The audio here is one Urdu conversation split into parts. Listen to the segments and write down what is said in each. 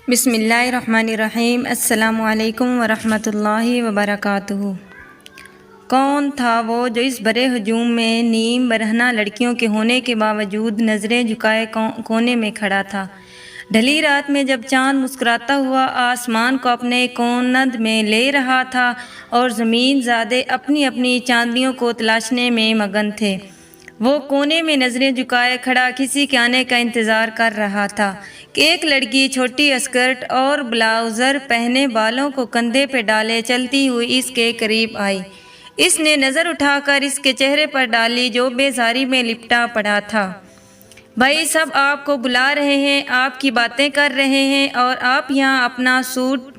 بسم اللہ الرحمن الرحیم۔ السلام علیکم ورحمۃ اللہ وبرکاتہ۔ کون تھا وہ جو اس بڑے ہجوم میں نیم برہنہ لڑکیوں کے ہونے کے باوجود نظریں جھکائے کونے میں کھڑا تھا؟ ڈھلی رات میں جب چاند مسکراتا ہوا آسمان کو اپنے کوند میں لے رہا تھا اور زمین زادے اپنی اپنی چاندنیوں کو تلاشنے میں مگن تھے، وہ کونے میں نظریں جھکائے کھڑا کسی کے آنے کا انتظار کر رہا تھا کہ ایک لڑکی چھوٹی اسکرٹ اور بلاؤزر پہنے بالوں کو کندھے پہ ڈالے چلتی ہوئی اس کے قریب آئی۔ اس نے نظر اٹھا کر اس کے چہرے پر ڈالی جو بیزاری میں لپٹا پڑا تھا۔ بھائی سب آپ کو بلا رہے ہیں، آپ کی باتیں کر رہے ہیں اور آپ یہاں اپنا سوٹ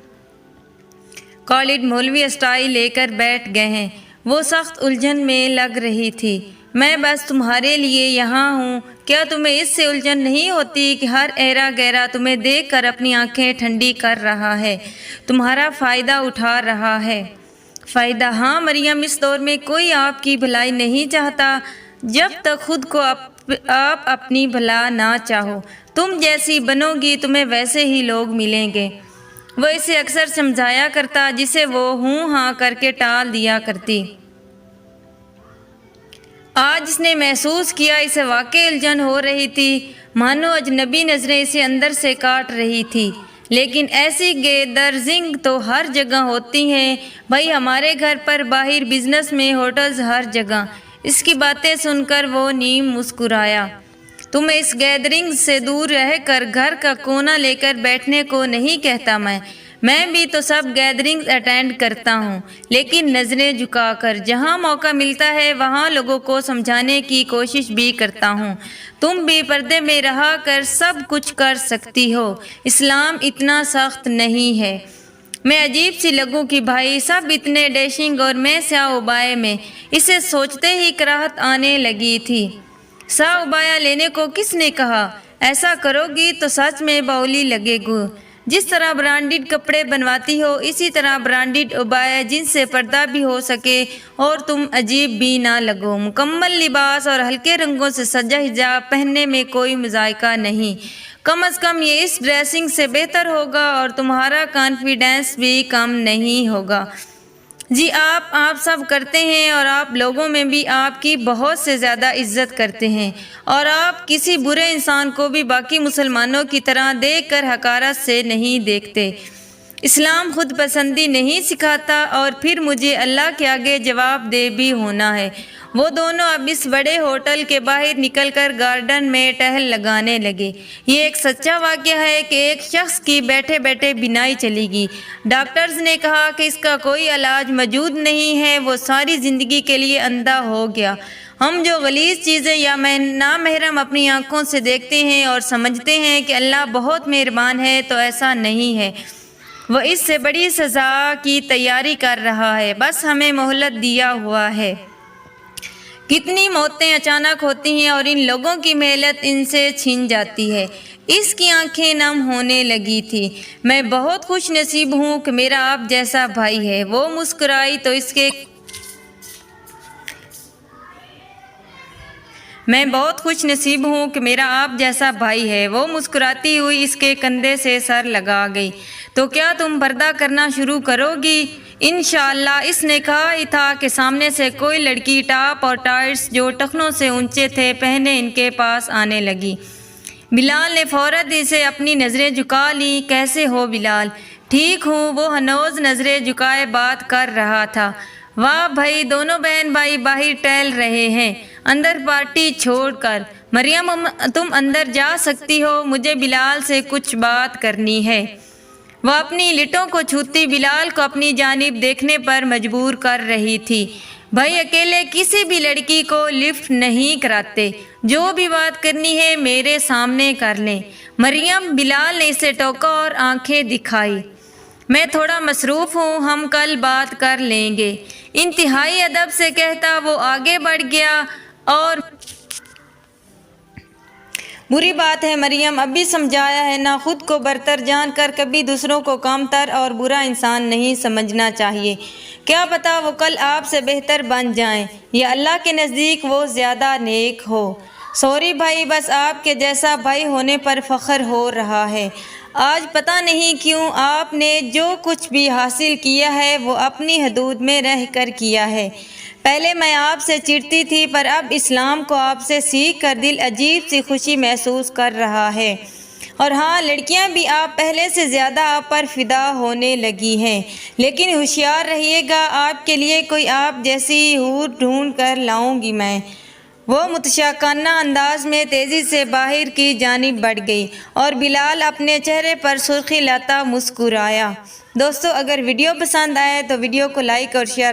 کالڈ مولوی اسٹائل لے کر بیٹھ گئے ہیں۔ وہ سخت الجھن میں لگ رہی تھی۔ میں بس تمہارے لیے یہاں ہوں، کیا تمہیں اس سے الجھن نہیں ہوتی کہ ہر ایرا گیرا تمہیں دیکھ کر اپنی آنکھیں ٹھنڈی کر رہا ہے، تمہارا فائدہ اٹھا رہا ہے؟ فائدہ؟ ہاں مریم، اس دور میں کوئی آپ کی بھلائی نہیں چاہتا جب تک خود کو آپ اپنی بھلا نہ چاہو۔ تم جیسی بنو گی تمہیں ویسے ہی لوگ ملیں گے۔ وہ اسے اکثر سمجھایا کرتا جسے وہ ہوں ہاں کر کے ٹال دیا کرتی۔ آج اس نے محسوس کیا اسے واقعی الجھن ہو رہی تھی، مانو اجنبی نظریں اسے اندر سے کاٹ رہی تھی۔ لیکن ایسی گیدرزنگ تو ہر جگہ ہوتی ہیں بھائی، ہمارے گھر پر، باہر، بزنس میں، ہوٹلز، ہر جگہ۔ اس کی باتیں سن کر وہ نیم مسکرایا۔ تمہیں اس گیدرنگ سے دور رہ کر گھر کا کونا لے کر بیٹھنے کو نہیں کہتا میں بھی تو سب گیدرنگز اٹینڈ کرتا ہوں، لیکن نظریں جھکا کر، جہاں موقع ملتا ہے وہاں لوگوں کو سمجھانے کی کوشش بھی کرتا ہوں۔ تم بھی پردے میں رہا کر سب کچھ کر سکتی ہو، اسلام اتنا سخت نہیں ہے۔ میں عجیب سی لگوں کہ بھائی سب اتنے ڈیشنگ اور میں سیاہ ابائے میں۔ اسے سوچتے ہی کراہت آنے لگی تھی۔ سیاہ ابایا لینے کو کس نے کہا؟ ایسا کرو گی تو سچ میں باولی لگے گو۔ جس طرح برانڈڈ کپڑے بنواتی ہو اسی طرح برانڈڈ ابایا جن سے پردہ بھی ہو سکے اور تم عجیب بھی نہ لگو۔ مکمل لباس اور ہلکے رنگوں سے سجا حجاب پہننے میں کوئی مذائقہ نہیں، کم از کم یہ اس ڈریسنگ سے بہتر ہوگا اور تمہارا کانفیڈنس بھی کم نہیں ہوگا۔ جی آپ سب کرتے ہیں اور آپ لوگوں میں بھی آپ کی بہت سے زیادہ عزت کرتے ہیں، اور آپ کسی برے انسان کو بھی باقی مسلمانوں کی طرح دیکھ کر حقارت سے نہیں دیکھتے۔ اسلام خود پسندی نہیں سکھاتا، اور پھر مجھے اللہ کے آگے جواب دہ بھی ہونا ہے۔ وہ دونوں اب اس بڑے ہوٹل کے باہر نکل کر گارڈن میں ٹہل لگانے لگے۔ یہ ایک سچا واقعہ ہے کہ ایک شخص کی بیٹھے بیٹھے بینائی چلی گئی۔ ڈاکٹرز نے کہا کہ اس کا کوئی علاج موجود نہیں ہے، وہ ساری زندگی کے لیے اندھا ہو گیا۔ ہم جو غلیظ چیزیں یا نامحرم اپنی آنکھوں سے دیکھتے ہیں اور سمجھتے ہیں کہ اللہ بہت مہربان ہے، تو ایسا نہیں ہے، وہ اس سے بڑی سزا کی تیاری کر رہا ہے، بس ہمیں مہلت دیا ہوا ہے۔ کتنی موتیں اچانک ہوتی ہیں اور ان لوگوں کی مہلت ان سے چھن جاتی ہے۔ اس کی آنکھیں نم ہونے لگی تھی۔ میں بہت خوش نصیب ہوں کہ میرا آپ جیسا بھائی ہے۔ وہ مسکرائی تو اس کے میں بہت خوش نصیب ہوں کہ میرا آپ جیسا بھائی ہے۔ وہ مسکراتی ہوئی اس کے کندھے سے سر لگا گئی۔ تو کیا تم پردہ کرنا شروع کرو گی؟ انشاءاللہ۔ اس نے کہا ہی تھا کہ سامنے سے کوئی لڑکی ٹاپ اور ٹائٹس جو ٹخنوں سے اونچے تھے پہنے ان کے پاس آنے لگی۔ بلال نے فوراً اسے اپنی نظریں جھکا لیں۔ کیسے ہو بلال؟ ٹھیک ہوں، وہ ہنوز نظریں جھکائے بات کر رہا تھا۔ واہ بھائی، دونوں بہن بھائی باہر ٹہل رہے ہیں اندر پارٹی چھوڑ کر۔ مریم تم اندر جا سکتی ہو، مجھے بلال سے کچھ بات کرنی ہے۔ وہ اپنی لٹوں کو چھوتی بلال کو اپنی جانب دیکھنے پر مجبور کر رہی تھی۔ بھائی اکیلے کسی بھی لڑکی کو لفٹ نہیں کراتے، جو بھی بات کرنی ہے میرے سامنے کر لیں۔ مریم، بلال نے اسے ٹوکا اور آنکھیں دکھائی۔ میں تھوڑا مصروف ہوں، ہم کل بات کر لیں گے۔ انتہائی ادب سے کہتا وہ آگے بڑھ گیا۔ اور بری بات ہے مریم، ابھی سمجھایا ہے نا، خود کو برتر جان کر کبھی دوسروں کو کمتر اور برا انسان نہیں سمجھنا چاہیے۔ کیا پتہ وہ کل آپ سے بہتر بن جائیں یا اللہ کے نزدیک وہ زیادہ نیک ہو۔ سوری بھائی، بس آپ کے جیسا بھائی ہونے پر فخر ہو رہا ہے۔ آج پتہ نہیں کیوں آپ نے جو کچھ بھی حاصل کیا ہے وہ اپنی حدود میں رہ کر کیا ہے۔ پہلے میں آپ سے چڑھتی تھی، پر اب اسلام کو آپ سے سیکھ کر دل عجیب سی خوشی محسوس کر رہا ہے۔ اور ہاں، لڑکیاں بھی آپ پہلے سے زیادہ آپ پر فدا ہونے لگی ہیں، لیکن ہوشیار رہیے گا، آپ کے لیے کوئی آپ جیسی حور ڈھونڈ کر لاؤں گی میں۔ وہ متشائقانہ انداز میں تیزی سے باہر کی جانب بڑھ گئی اور بلال اپنے چہرے پر سرخی لاتا مسکرایا۔ دوستو، اگر ویڈیو پسند آئے تو ویڈیو کو لائک اور شیئر